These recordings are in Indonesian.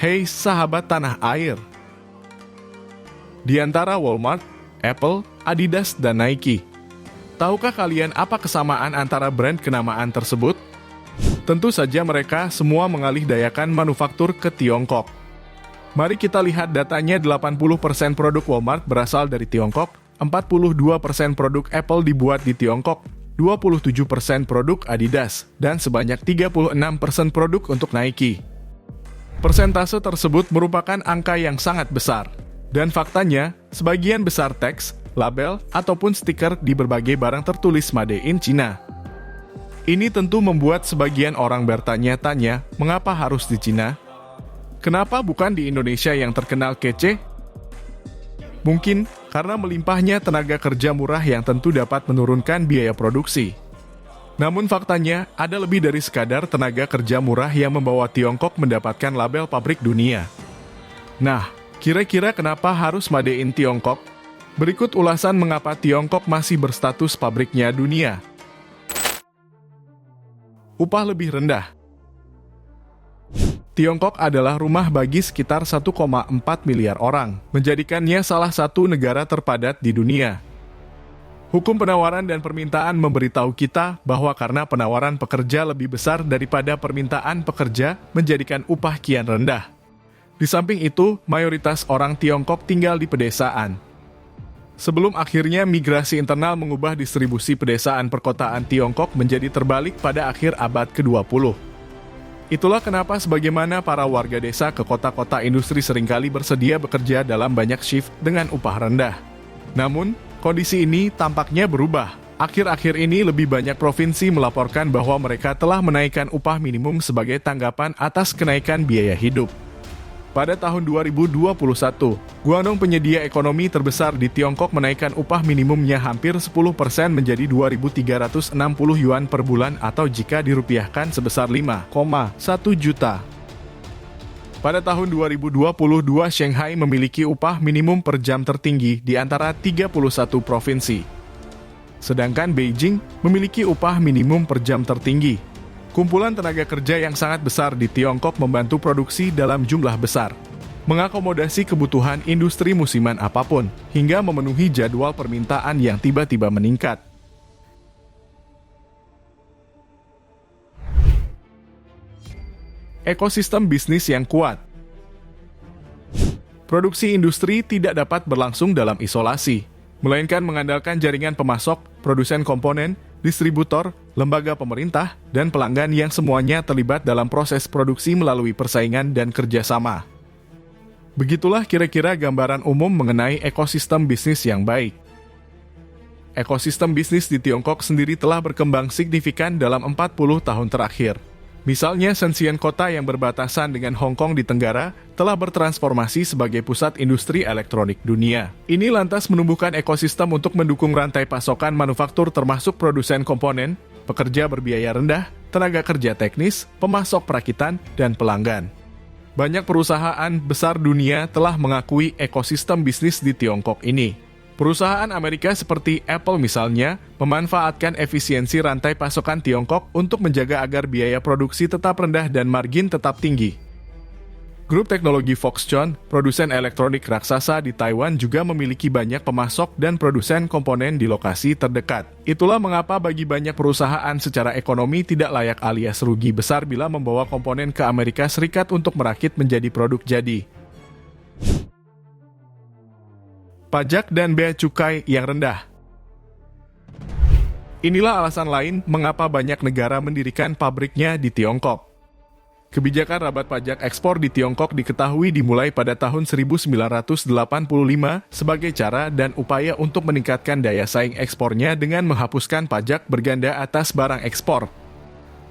Hei sahabat tanah air. Di antara Walmart, Apple, Adidas, dan Nike, tahukah kalian apa kesamaan antara brand kenamaan tersebut? Tentu saja mereka semua mengalihdayakan manufaktur ke Tiongkok. Mari kita lihat datanya. 80% produk Walmart berasal dari Tiongkok, 42% produk Apple dibuat di Tiongkok, 27% produk Adidas, dan sebanyak 36% produk untuk Nike. Persentase tersebut merupakan angka yang sangat besar. Dan faktanya, sebagian besar teks, label, ataupun stiker di berbagai barang tertulis Made in China. Ini tentu membuat sebagian orang bertanya-tanya, mengapa harus di China? Kenapa bukan di Indonesia yang terkenal kece? Mungkin karena melimpahnya tenaga kerja murah yang tentu dapat menurunkan biaya produksi. Namun faktanya, ada lebih dari sekadar tenaga kerja murah yang membawa Tiongkok mendapatkan label pabrik dunia. Nah, kira-kira kenapa harus Made in Tiongkok? Berikut ulasan mengapa Tiongkok masih berstatus pabriknya dunia. Upah lebih rendah. Tiongkok adalah rumah bagi sekitar 1,4 miliar orang, menjadikannya salah satu negara terpadat di dunia. Hukum penawaran dan permintaan memberitahu kita bahwa karena penawaran pekerja lebih besar daripada permintaan pekerja menjadikan upah kian rendah. Di samping itu, mayoritas orang Tiongkok tinggal di pedesaan. Sebelum akhirnya migrasi internal mengubah distribusi pedesaan perkotaan Tiongkok menjadi terbalik pada akhir abad ke-20. Itulah kenapa sebagaimana para warga desa ke kota-kota industri seringkali bersedia bekerja dalam banyak shift dengan upah rendah. Namun, kondisi ini tampaknya berubah. Akhir-akhir ini lebih banyak provinsi melaporkan bahwa mereka telah menaikkan upah minimum sebagai tanggapan atas kenaikan biaya hidup. Pada tahun 2021, Guangdong, penyedia ekonomi terbesar di Tiongkok, menaikkan upah minimumnya hampir 10% menjadi 2.360 yuan per bulan atau jika dirupiahkan sebesar 5,1 juta. Pada tahun 2022, Shanghai memiliki upah minimum per jam tertinggi di antara 31 provinsi. Sedangkan Beijing memiliki upah minimum per jam tertinggi. Kumpulan tenaga kerja yang sangat besar di Tiongkok membantu produksi dalam jumlah besar, mengakomodasi kebutuhan industri musiman apapun, hingga memenuhi jadwal permintaan yang tiba-tiba meningkat. Ekosistem bisnis yang kuat. Produksi industri tidak dapat berlangsung dalam isolasi, melainkan mengandalkan jaringan pemasok, produsen komponen, distributor, lembaga pemerintah, dan pelanggan yang semuanya terlibat dalam proses produksi melalui persaingan dan kerjasama. Begitulah kira-kira gambaran umum mengenai ekosistem bisnis yang baik. Ekosistem bisnis di Tiongkok sendiri telah berkembang signifikan dalam 40 tahun terakhir. Misalnya, Shenzhen, kota yang berbatasan dengan Hong Kong di Tenggara, telah bertransformasi sebagai pusat industri elektronik dunia. Ini lantas menumbuhkan ekosistem untuk mendukung rantai pasokan manufaktur termasuk produsen komponen, pekerja berbiaya rendah, tenaga kerja teknis, pemasok perakitan, dan pelanggan. Banyak perusahaan besar dunia telah mengakui ekosistem bisnis di Tiongkok ini. Perusahaan Amerika seperti Apple misalnya, memanfaatkan efisiensi rantai pasokan Tiongkok untuk menjaga agar biaya produksi tetap rendah dan margin tetap tinggi. Grup teknologi Foxconn, produsen elektronik raksasa di Taiwan, juga memiliki banyak pemasok dan produsen komponen di lokasi terdekat. Itulah mengapa bagi banyak perusahaan secara ekonomi tidak layak alias rugi besar bila membawa komponen ke Amerika Serikat untuk merakit menjadi produk jadi. Pajak dan bea cukai yang rendah. Inilah alasan lain mengapa banyak negara mendirikan pabriknya di Tiongkok. Kebijakan rabat pajak ekspor di Tiongkok diketahui dimulai pada tahun 1985 sebagai cara dan upaya untuk meningkatkan daya saing ekspornya dengan menghapuskan pajak berganda atas barang ekspor.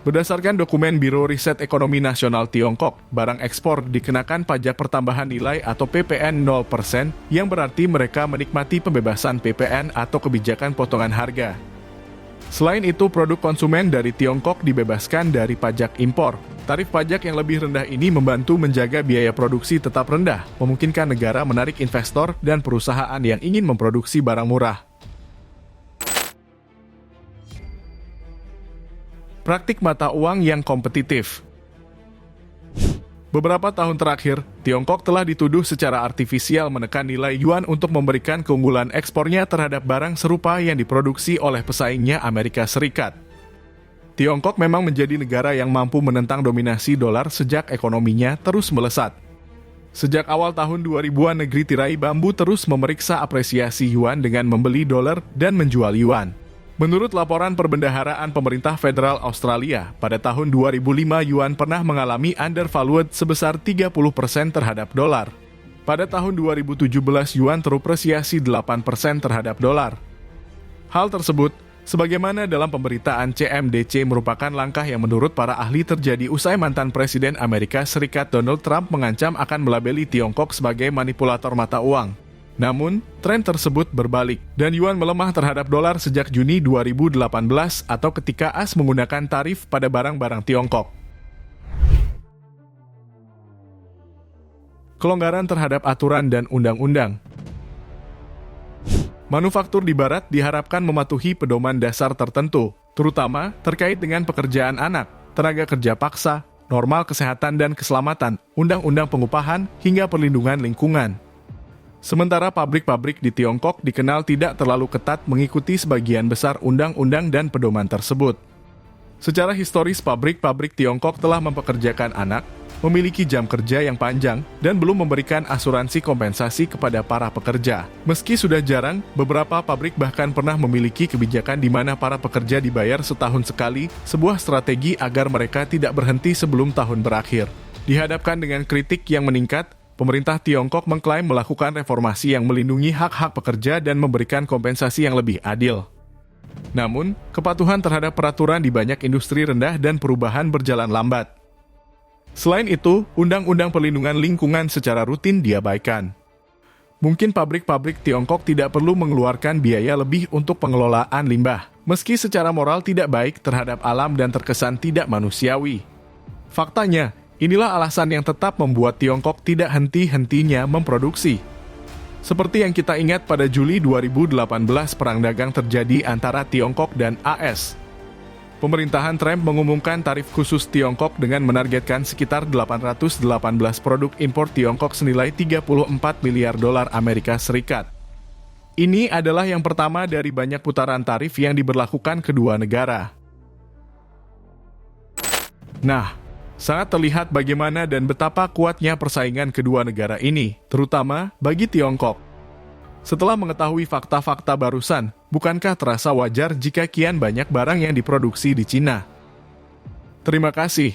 Berdasarkan dokumen Biro Riset Ekonomi Nasional Tiongkok, barang ekspor dikenakan pajak pertambahan nilai atau PPN 0%, yang berarti mereka menikmati pembebasan PPN atau kebijakan potongan harga. Selain itu, produk konsumen dari Tiongkok dibebaskan dari pajak impor. Tarif pajak yang lebih rendah ini membantu menjaga biaya produksi tetap rendah, memungkinkan negara menarik investor dan perusahaan yang ingin memproduksi barang murah. Praktik mata uang yang kompetitif. Beberapa tahun terakhir, Tiongkok telah dituduh secara artifisial menekan nilai yuan untuk memberikan keunggulan ekspornya terhadap barang serupa yang diproduksi oleh pesaingnya Amerika Serikat. Tiongkok memang menjadi negara yang mampu menentang dominasi dolar sejak ekonominya terus melesat. Sejak awal tahun 2000-an, negeri tirai bambu terus memeriksa apresiasi yuan dengan membeli dolar dan menjual yuan. Menurut laporan Perbendaharaan Pemerintah Federal Australia, pada tahun 2005 yuan pernah mengalami undervalued sebesar 30% terhadap dolar. Pada tahun 2017 yuan terupresiasi 8% terhadap dolar. Hal tersebut, sebagaimana dalam pemberitaan CNBC, merupakan langkah yang menurut para ahli terjadi usai mantan Presiden Amerika Serikat Donald Trump mengancam akan melabeli Tiongkok sebagai manipulator mata uang. Namun, tren tersebut berbalik, dan yuan melemah terhadap dolar sejak Juni 2018 atau ketika AS menggunakan tarif pada barang-barang Tiongkok. Kelonggaran terhadap aturan dan undang-undang. Manufaktur di Barat diharapkan mematuhi pedoman dasar tertentu, terutama terkait dengan pekerjaan anak, tenaga kerja paksa, normal kesehatan dan keselamatan, undang-undang pengupahan, hingga perlindungan lingkungan. Sementara pabrik-pabrik di Tiongkok dikenal tidak terlalu ketat mengikuti sebagian besar undang-undang dan pedoman tersebut. Secara historis, pabrik-pabrik Tiongkok telah mempekerjakan anak, memiliki jam kerja yang panjang, dan belum memberikan asuransi kompensasi kepada para pekerja. Meski sudah jarang, beberapa pabrik bahkan pernah memiliki kebijakan di mana para pekerja dibayar setahun sekali, sebuah strategi agar mereka tidak berhenti sebelum tahun berakhir. Dihadapkan dengan kritik yang meningkat, pemerintah Tiongkok mengklaim melakukan reformasi yang melindungi hak-hak pekerja dan memberikan kompensasi yang lebih adil. Namun, kepatuhan terhadap peraturan di banyak industri rendah dan perubahan berjalan lambat. Selain itu, undang-undang perlindungan lingkungan secara rutin diabaikan. Mungkin pabrik-pabrik Tiongkok tidak perlu mengeluarkan biaya lebih untuk pengelolaan limbah, meski secara moral tidak baik terhadap alam dan terkesan tidak manusiawi. Faktanya, inilah alasan yang tetap membuat Tiongkok tidak henti-hentinya memproduksi. Seperti yang kita ingat pada Juli 2018 perang dagang terjadi antara Tiongkok dan AS. Pemerintahan Trump mengumumkan tarif khusus Tiongkok dengan menargetkan sekitar 818 produk impor Tiongkok senilai 34 miliar dolar Amerika Serikat. Ini adalah yang pertama dari banyak putaran tarif yang diberlakukan kedua negara. Nah, sangat terlihat bagaimana dan betapa kuatnya persaingan kedua negara ini, terutama bagi Tiongkok. Setelah mengetahui fakta-fakta barusan, bukankah terasa wajar jika kian banyak barang yang diproduksi di Cina? Terima kasih.